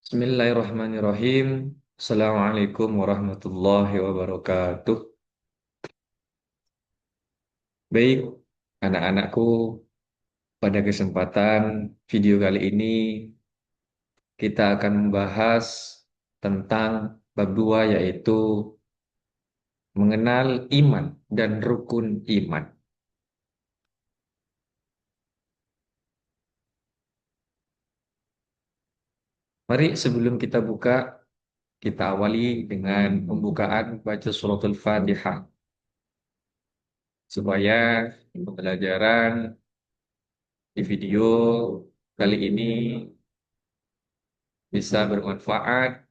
Bismillahirrahmanirrahim. Assalamualaikum warahmatullahi wabarakatuh. Baik, anak-anakku, pada kesempatan video kali ini kita akan membahas tentang bab 2 yaitu mengenal iman dan rukun iman. Mari sebelum kita buka, kita awali dengan pembukaan baca suratul Fatihah supaya pembelajaran di video kali ini bisa bermanfaat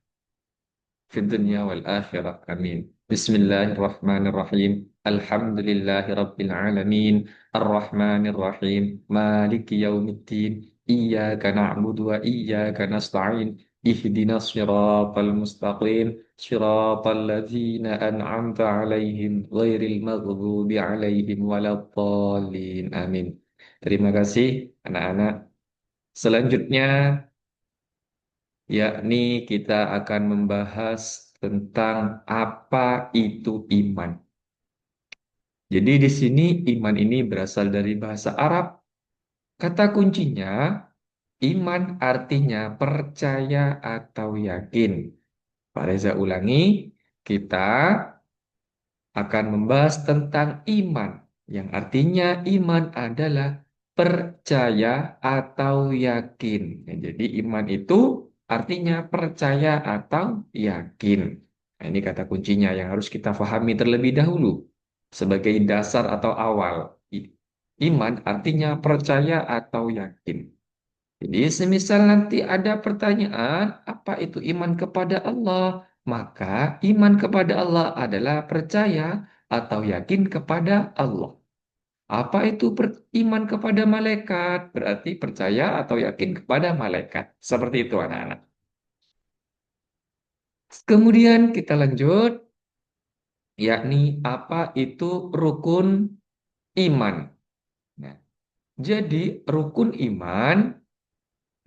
في الدنيا والآخرة آمين بسم الله الرحمن الرحيم الحمد لله رب العالمين الرحمن الرحيم مالك يوم الدين إياك نعبد وإياك نستعين اهدنا الصراط المستقيم صراط الذين أنعمت عليهم غير المغضوب عليهم ولا الضالين آمين. Terima kasih anak-anak. Selanjutnya yakni kita akan membahas tentang apa itu iman. Jadi di sini iman ini berasal dari bahasa Arab. Kata kuncinya iman artinya percaya atau yakin. Pak Reza ulangi, kita akan membahas tentang iman yang artinya iman adalah percaya atau yakin. Ya, jadi iman itu artinya percaya atau yakin. Nah, ini kata kuncinya yang harus kita pahami terlebih dahulu sebagai dasar atau awal. Iman artinya percaya atau yakin. Jadi semisal nanti ada pertanyaan, apa itu iman kepada Allah? Maka iman kepada Allah adalah percaya atau yakin kepada Allah. Apa itu iman kepada malaikat? Berarti percaya atau yakin kepada malaikat. Seperti itu anak-anak. Kemudian kita lanjut, yakni apa itu rukun iman. Nah, jadi rukun iman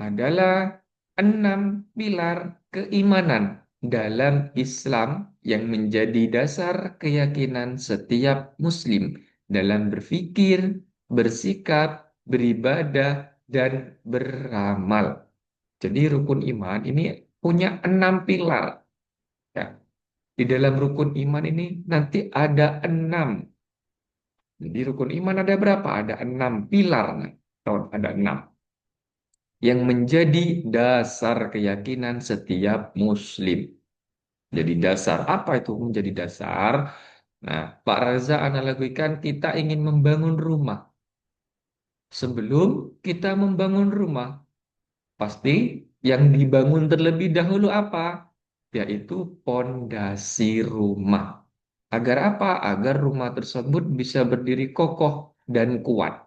adalah 6 pilar keimanan dalam Islam yang menjadi dasar keyakinan setiap Muslim dalam berpikir, bersikap, beribadah, dan beramal. Jadi rukun iman ini punya 6 pilar. Ya. Di dalam rukun iman ini nanti ada 6. Jadi rukun iman ada berapa? Ada 6 pilar. Nah, ada 6 yang menjadi dasar keyakinan setiap muslim. Jadi dasar, apa itu menjadi dasar? Nah, Pak Raza analogikan kita ingin membangun rumah. Sebelum kita membangun rumah, pasti yang dibangun terlebih dahulu apa? Yaitu pondasi rumah. Agar apa? Agar rumah tersebut bisa berdiri kokoh dan kuat.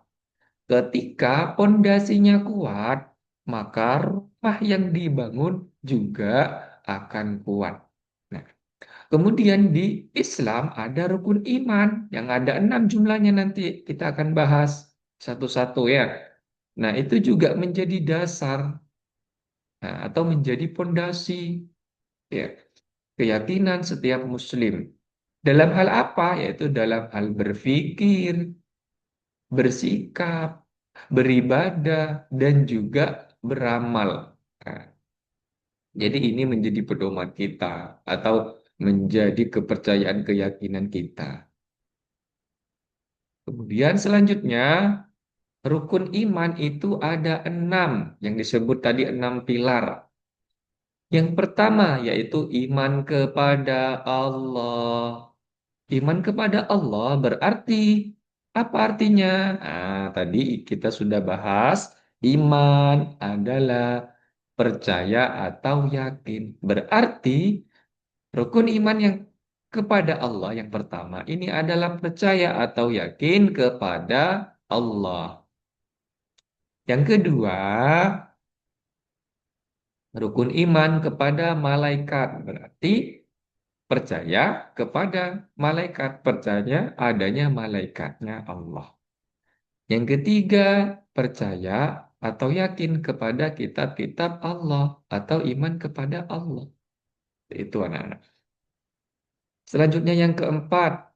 Ketika pondasinya kuat, maka rumah yang dibangun juga akan kuat. Nah, kemudian di Islam ada rukun iman yang ada 6 jumlahnya nanti kita akan bahas satu-satu ya. Nah, itu juga menjadi dasar atau menjadi pondasi ya keyakinan setiap Muslim. Dalam hal apa? Yaitu dalam hal berpikir, bersikap, beribadah, dan juga beramal. Nah, jadi ini menjadi pedoman kita atau menjadi kepercayaan keyakinan kita. Kemudian selanjutnya, rukun iman itu ada 6 yang disebut tadi 6 pilar. Yang pertama yaitu iman kepada Allah. Iman kepada Allah berarti apa artinya? Nah, tadi kita sudah bahas, iman adalah percaya atau yakin. Berarti rukun iman yang kepada Allah yang pertama ini adalah percaya atau yakin kepada Allah. Yang kedua, rukun iman kepada malaikat berarti percaya kepada malaikat, percaya adanya malaikatnya Allah. Yang ketiga, percaya atau yakin kepada kitab-kitab Allah atau iman kepada Allah. Itu anak-anak. Selanjutnya yang keempat,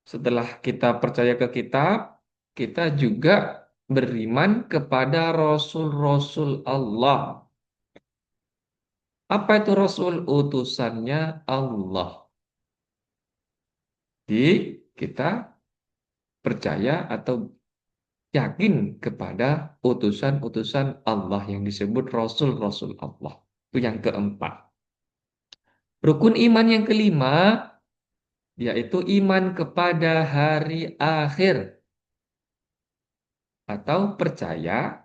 setelah kita percaya ke kitab, kita juga beriman kepada rasul-rasul Allah. Apa itu rasul? Utusannya Allah. Jadi kita percaya atau yakin kepada utusan-utusan Allah yang disebut rasul-rasul Allah. Itu yang keempat. Rukun iman yang kelima yaitu iman kepada hari akhir atau percaya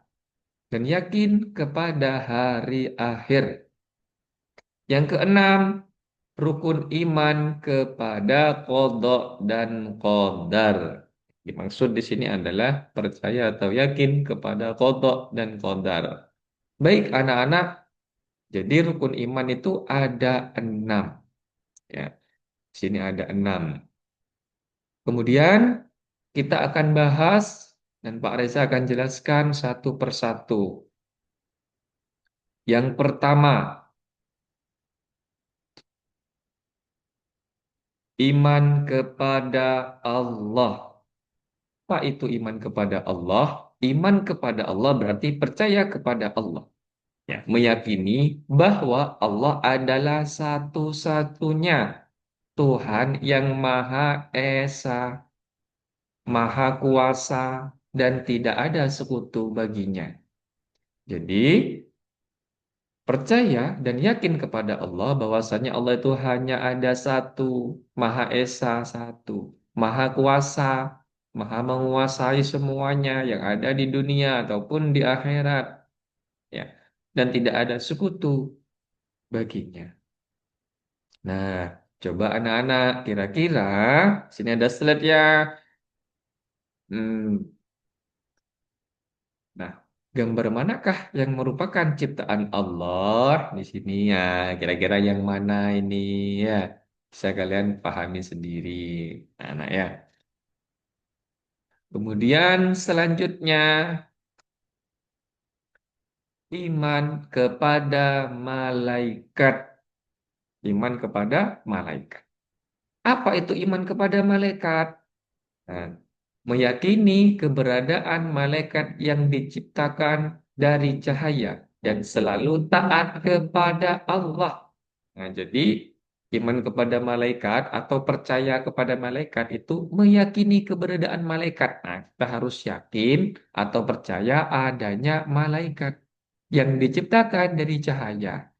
dan yakin kepada hari akhir. Yang keenam, rukun iman kepada qadha dan qadar. Dimaksud di sini adalah percaya atau yakin kepada qadha dan qadar. Baik anak-anak, jadi rukun iman itu ada 6. Ya, di sini ada 6. Kemudian kita akan bahas dan Pak Reza akan jelaskan satu persatu. Yang pertama, iman kepada Allah. Apa itu iman kepada Allah? Iman kepada Allah berarti percaya kepada Allah. Ya, meyakini bahwa Allah adalah satu-satunya Tuhan yang Maha Esa, Maha Kuasa, dan tidak ada sekutu baginya. Jadi, percaya dan yakin kepada Allah bahwasanya Allah itu hanya ada satu, Maha Esa satu, Maha Kuasa, Maha menguasai semuanya yang ada di dunia ataupun di akhirat, ya. Dan tidak ada sekutu baginya. Nah, coba anak-anak kira-kira sini ada slide ya. Hmm, nah, gambar manakah yang merupakan ciptaan Allah di sini ya? Kira-kira yang mana ini ya? Bisa kalian pahami sendiri, anak ya. Kemudian selanjutnya iman kepada malaikat. Iman kepada malaikat. Apa itu iman kepada malaikat? Nah, meyakini keberadaan malaikat yang diciptakan dari cahaya dan selalu taat kepada Allah. Nah, jadi iman kepada malaikat atau percaya kepada malaikat itu meyakini keberadaan malaikat. Nah, kita harus yakin atau percaya adanya malaikat yang diciptakan dari cahaya.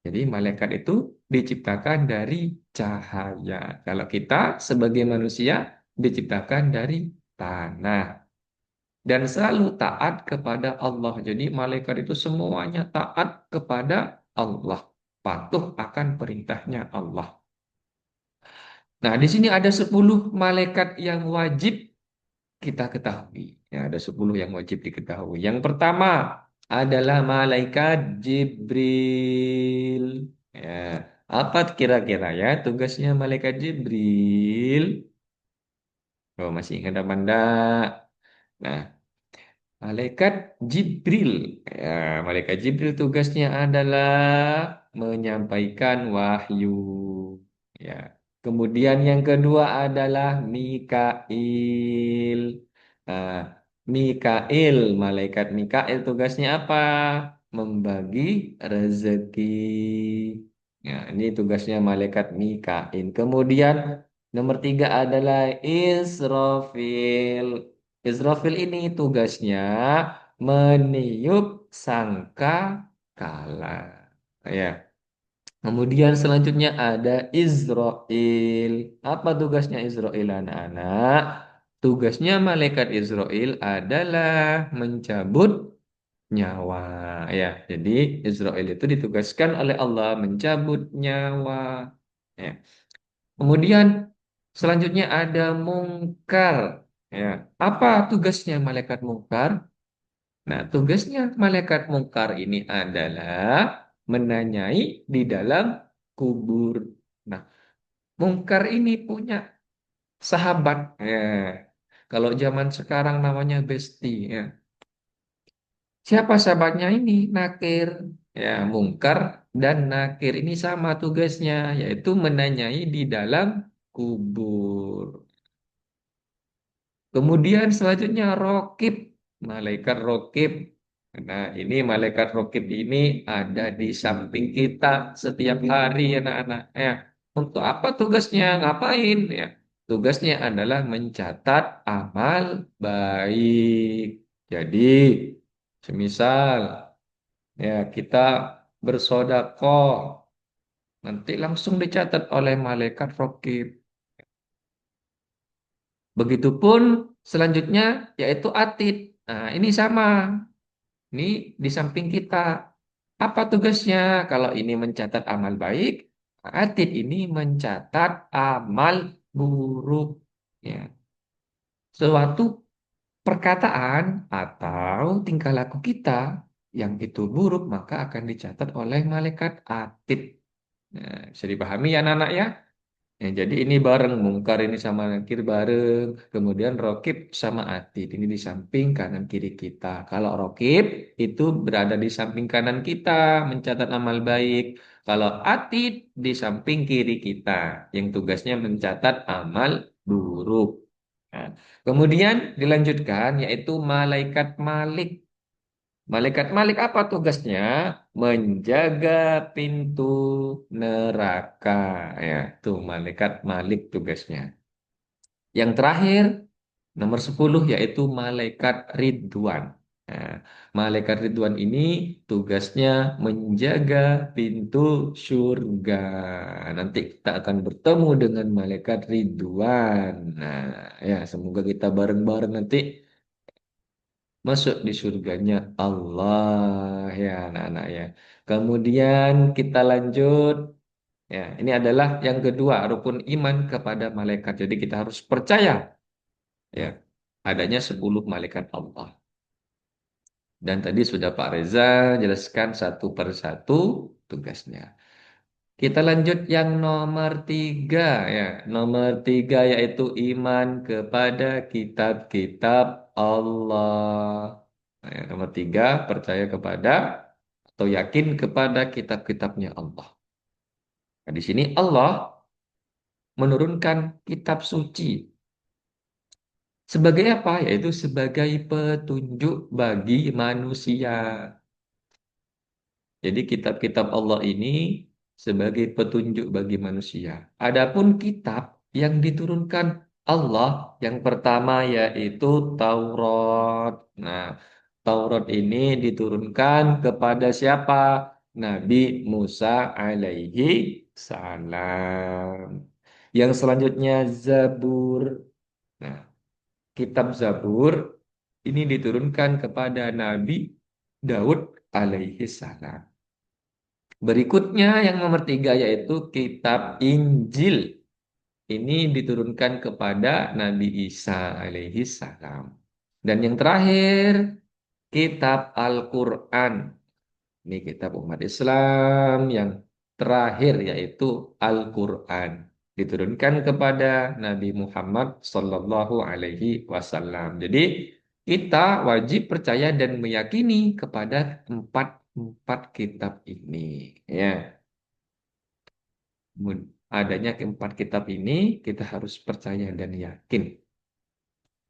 Jadi malaikat itu diciptakan dari cahaya. Kalau kita sebagai manusia diciptakan dari tanah dan selalu taat kepada Allah. Jadi malaikat itu semuanya taat kepada Allah, patuh akan perintahnya Allah. Nah, di sini ada 10 malaikat yang wajib kita ketahui. Ya, ada 10 yang wajib diketahui. Yang pertama adalah malaikat Jibril. Ya, apa kira-kira ya tugasnya malaikat Jibril? Oh, masih ingat apa enggak? Nah, malaikat Jibril. Ya, malaikat Jibril tugasnya adalah menyampaikan wahyu. Ya. Kemudian yang kedua adalah Mikail. Nah, Mikail, malaikat Mikail tugasnya apa? Membagi rezeki. Ya, ini tugasnya malaikat Mikail. Kemudian nomor tiga adalah Israfil. Israfil ini tugasnya meniup sangka kala. Ya. Kemudian selanjutnya ada Israel. Apa tugasnya Israel anak-anak? Tugasnya malaikat Israel adalah mencabut nyawa. Ya, jadi Israel itu ditugaskan oleh Allah mencabut nyawa. Ya. Kemudian selanjutnya ada mungkar. Ya, apa tugasnya malaikat mungkar? Nah, tugasnya malaikat mungkar ini adalah menanyai di dalam kubur. Nah, mungkar ini punya sahabat. Ya. Kalau zaman sekarang namanya besti. Ya. Siapa sahabatnya ini? Nakir. Ya, mungkar dan nakir ini sama tugasnya, yaitu menanyai di dalam kubur. Kemudian selanjutnya rokib, malaikat rokib. Nah, ini malaikat rokib ini ada di samping kita setiap hari, anak-anak. Ya, untuk apa tugasnya? Ngapain? Ya, tugasnya adalah mencatat amal baik. Jadi, semisal ya kita bersodakoh, nanti langsung dicatat oleh malaikat rokib. Begitupun selanjutnya yaitu atid. Nah, ini sama. Ini di samping kita. Apa tugasnya? Kalau ini mencatat amal baik, atid ini mencatat amal buruk. Ya. Suatu perkataan atau tingkah laku kita yang itu buruk, maka akan dicatat oleh malaikat atid. Nah, bisa dipahami ya anak-anak ya? Ya, jadi ini bareng, mungkar ini sama nakir bareng, kemudian rokib sama atid ini di samping kanan kiri kita. Kalau rokib itu berada di samping kanan kita, mencatat amal baik. Kalau atid di samping kiri kita, yang tugasnya mencatat amal buruk. Nah, kemudian dilanjutkan yaitu malaikat Malik. Malaikat Malik apa tugasnya? Menjaga pintu neraka. Ya, tuh malaikat Malik tugasnya. Yang terakhir, nomor 10 yaitu malaikat Ridwan. Nah, malaikat Ridwan ini tugasnya menjaga pintu surga. Nanti kita akan bertemu dengan malaikat Ridwan. Nah, ya semoga kita bareng-bareng nanti masuk di surganya Allah ya anak-anak ya. Kemudian kita lanjut ya. Ini adalah yang kedua rukun iman kepada malaikat. Jadi kita harus percaya ya adanya 10 malaikat Allah. Dan tadi sudah Pak Reza jelaskan satu per satu tugasnya. Kita lanjut yang nomor 3 ya. Nomor 3 yaitu iman kepada kitab-kitab Allah. Nah, yang nomor 3 percaya kepada atau yakin kepada kitab-kitabnya Allah. Nah, di sini Allah menurunkan kitab suci. Sebagai apa? Yaitu sebagai petunjuk bagi manusia. Jadi kitab-kitab Allah ini sebagai petunjuk bagi manusia. Adapun kitab yang diturunkan Allah yang pertama yaitu Taurat. Nah, Taurat ini diturunkan kepada siapa? Nabi Musa alaihi salam. Yang selanjutnya Zabur. Nah, kitab Zabur ini diturunkan kepada Nabi Daud alaihi salam. Berikutnya yang nomor 3 yaitu kitab Injil. Ini diturunkan kepada Nabi Isa alaihi salam. Dan yang terakhir kitab Al-Quran. Ini kitab umat Islam yang terakhir yaitu Al-Quran. Diturunkan kepada Nabi Muhammad Sallallahu Alaihi Wasallam. Jadi kita wajib percaya dan meyakini kepada empat empat kitab ini. Ya, adanya keempat kitab ini kita harus percaya dan yakin.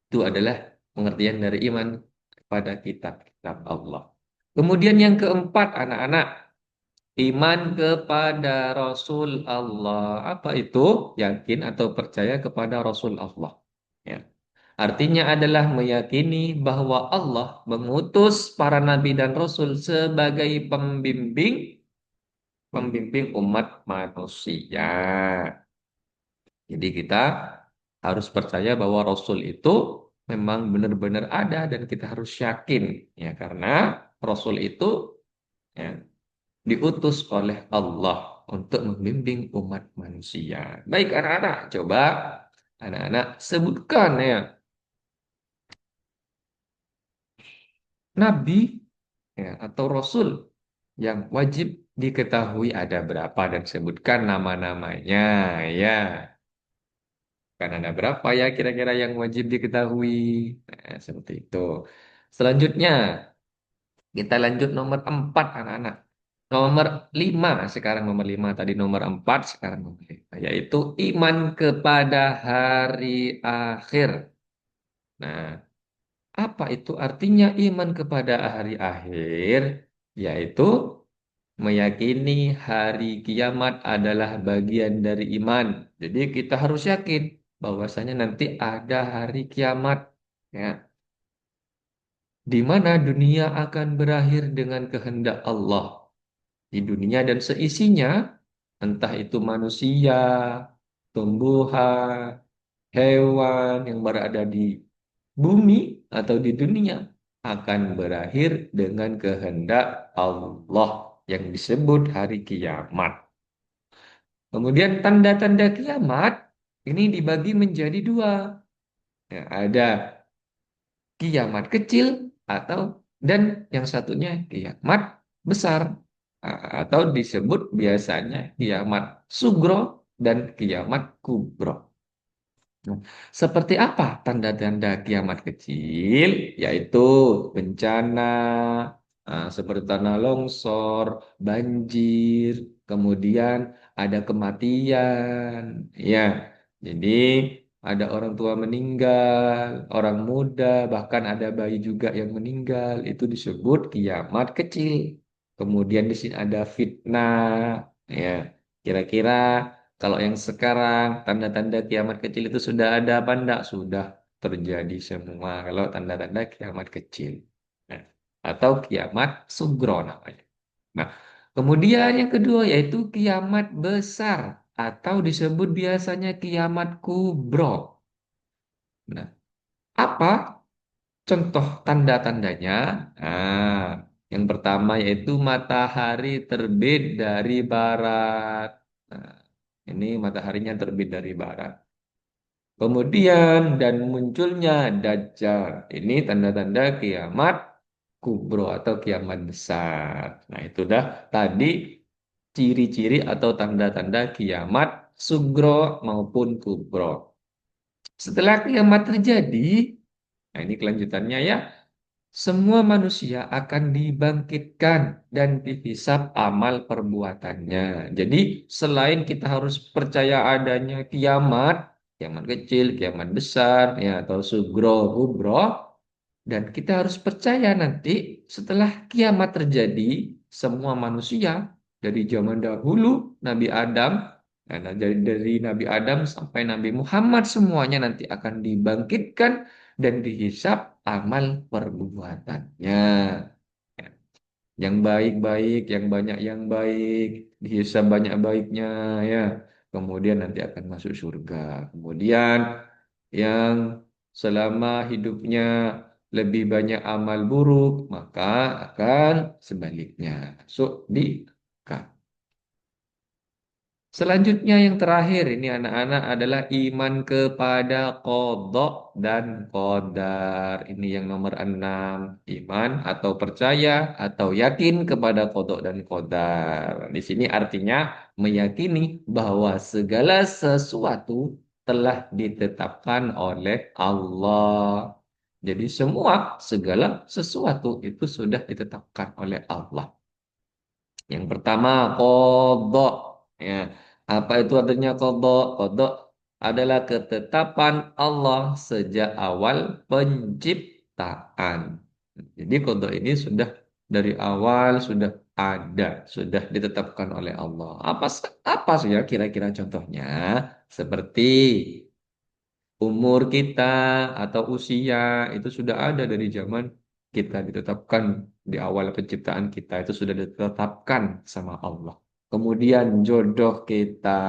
Itu adalah pengertian dari iman kepada kitab-kitab Allah. Kemudian yang keempat, anak-anak, iman kepada Rasul Allah. Apa itu? Yakin atau percaya kepada Rasul Allah. Ya. Artinya adalah meyakini bahwa Allah mengutus para nabi dan rasul sebagai pembimbing umat manusia. Jadi kita harus percaya bahwa Rasul itu memang benar-benar ada dan kita harus yakin ya karena Rasul itu ya, diutus oleh Allah untuk membimbing umat manusia. Baik anak-anak, coba anak-anak sebutkan ya nabi ya, atau Rasul yang wajib diketahui ada berapa dan sebutkan nama-namanya ya. Kan ada berapa ya kira-kira yang wajib diketahui? Nah, seperti itu. Selanjutnya, Kita lanjut nomor 4 anak-anak. Nomor 5 sekarang nomor 5 tadi nomor 4 sekarang nomor 5 yaitu iman kepada hari akhir. Nah, apa itu artinya iman kepada hari akhir? Yaitu meyakini hari kiamat adalah bagian dari iman. Jadi kita harus yakin bahwasanya nanti ada hari kiamat, ya, di mana dunia akan berakhir dengan kehendak Allah. Di dunia dan seisinya, entah itu manusia, tumbuhan, hewan yang berada di bumi atau di dunia akan berakhir dengan kehendak Allah yang disebut hari kiamat. Kemudian tanda-tanda kiamat ini dibagi menjadi dua. Ya, ada kiamat kecil atau dan yang satunya kiamat besar. Atau disebut biasanya kiamat sugro dan kiamat kubro. Nah, seperti apa tanda-tanda kiamat kecil? Yaitu bencana, seperti tanah longsor, banjir, kemudian ada kematian. Ya, jadi ada orang tua meninggal, orang muda, bahkan ada bayi juga yang meninggal. Itu disebut kiamat kecil. Kemudian di sini ada fitnah. Ya, kira-kira kalau yang sekarang tanda-tanda kiamat kecil itu sudah ada apa enggak? Sudah terjadi semua. Kalau tanda-tanda kiamat kecil. Nah, atau kiamat sugro namanya. Nah, kemudian yang kedua yaitu kiamat besar atau disebut biasanya kiamat kubro. Nah, apa contoh tanda-tandanya? Nah, yang pertama yaitu matahari terbit dari barat. Nah, ini mataharinya terbit dari barat. Kemudian dan munculnya Dajjal. Ini tanda-tanda kiamat kubro atau kiamat besar. Nah, itu dah tadi ciri-ciri atau tanda-tanda kiamat sugro maupun kubro. Setelah kiamat terjadi, nah ini kelanjutannya ya, semua manusia akan dibangkitkan dan dihisap amal perbuatannya. Jadi, selain kita harus percaya adanya kiamat, kiamat kecil, kiamat besar, ya atau sugro, kubro, dan kita harus percaya nanti setelah kiamat terjadi, semua manusia dari zaman dahulu Nabi Adam, nah, dari Nabi Adam sampai Nabi Muhammad semuanya nanti akan dibangkitkan dan dihisap amal perbuatannya. Yang baik-baik, yang banyak yang baik, dihisap banyak baiknya ya. Kemudian nanti akan masuk surga. Kemudian yang selama hidupnya lebih banyak amal buruk, maka akan sebaliknya masuk di neraka. Selanjutnya yang terakhir ini anak-anak adalah iman kepada kodok dan qadar. Ini yang nomor 6. Iman atau percaya atau yakin kepada kodok dan qadar. Di sini artinya meyakini bahwa segala sesuatu telah ditetapkan oleh Allah. Jadi segala sesuatu itu sudah ditetapkan oleh Allah. Yang pertama, kodok. Ya. Apa itu artinya kodok? Kodok adalah ketetapan Allah sejak awal penciptaan. Jadi kodok ini sudah dari awal sudah ada, sudah ditetapkan oleh Allah. Apa sih ya kira-kira contohnya? Seperti umur kita atau usia itu sudah ada dari zaman kita ditetapkan di awal penciptaan kita itu sudah ditetapkan sama Allah. Kemudian jodoh kita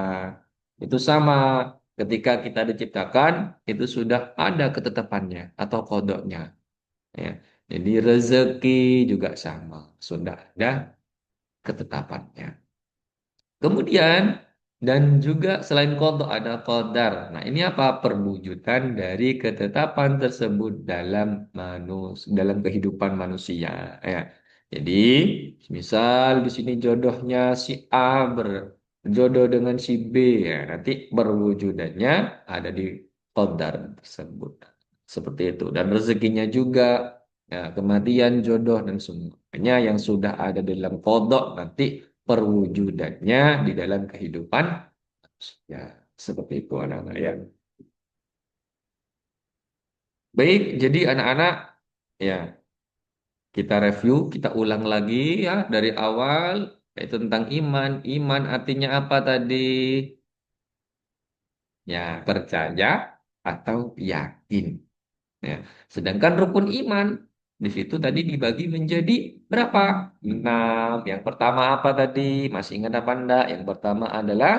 itu sama ketika kita diciptakan itu sudah ada ketetapannya atau kodoknya. Ya. Jadi rezeki juga sama sudah ada ketetapannya. Kemudian dan juga selain kodok ada kodar. Nah ini apa? Perwujudan dari ketetapan tersebut dalam kehidupan manusia. Ya. Jadi misal di sini jodohnya si A berjodoh dengan si B, ya nanti perwujudannya ada di kodar tersebut. Seperti itu. Dan rezekinya juga, ya, kematian, jodoh dan semua. Hanya yang sudah ada dalam kodok nanti perwujudannya di dalam kehidupan. Ya, seperti itu anak-anak ya. Baik, jadi anak-anak ya kita review, kita ulang lagi ya dari awal yaitu tentang iman. Iman artinya apa tadi? Ya, percaya atau yakin. Ya. Sedangkan rukun iman di situ tadi dibagi menjadi berapa? 6. Yang pertama apa tadi? Masih ingat apa enggak? Yang pertama adalah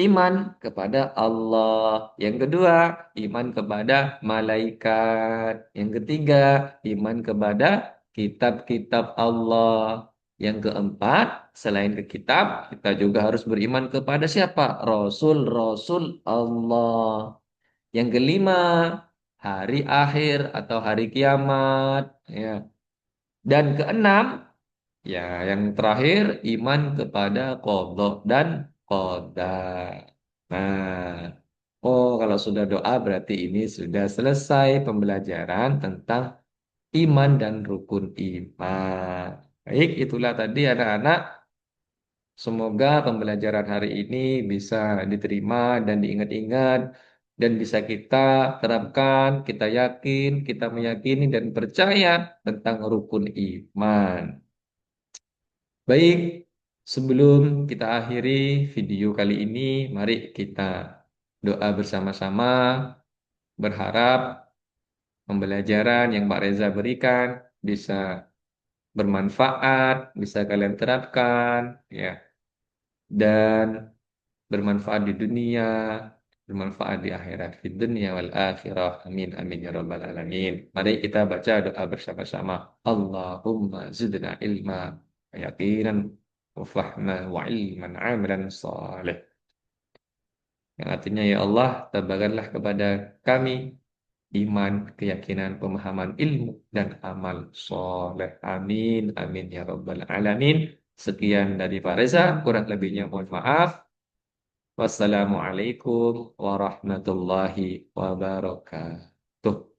iman kepada Allah. Yang kedua, iman kepada malaikat. Yang ketiga, iman kepada kitab-kitab Allah. Yang keempat, selain ke kitab, kita juga harus beriman kepada siapa? Rasul-rasul Allah. Yang kelima, hari akhir atau hari kiamat. Ya. Dan keenam, ya, yang terakhir iman kepada qadha dan qadar. Nah, oh kalau sudah doa berarti ini sudah selesai pembelajaran tentang iman dan rukun iman. Baik, itulah tadi anak-anak. Semoga pembelajaran hari ini bisa diterima dan diingat-ingat dan bisa kita terapkan, kita yakin, kita meyakini dan percaya tentang rukun iman. Baik, sebelum kita akhiri video kali ini, mari kita doa bersama-sama, berharap pembelajaran yang Pak Reza berikan bisa bermanfaat, bisa kalian terapkan, ya, dan bermanfaat di dunia, bermanfaat di akhirat, di dunia wal akhirah. Amin, amin ya rabbal alamin. Mari kita baca doa bersama-sama. Allahumma zidna ilma, yaqinan, wa fahma, wa ilman amalan salih. Yang artinya ya Allah, tambahkanlah kepada kami iman, keyakinan, pemahaman ilmu, dan amal soleh. Amin, amin ya rabbal alamin. Sekian dari Pak Reza, kurang lebihnya mohon maaf. Wassalamualaikum warahmatullahi wabarakatuh.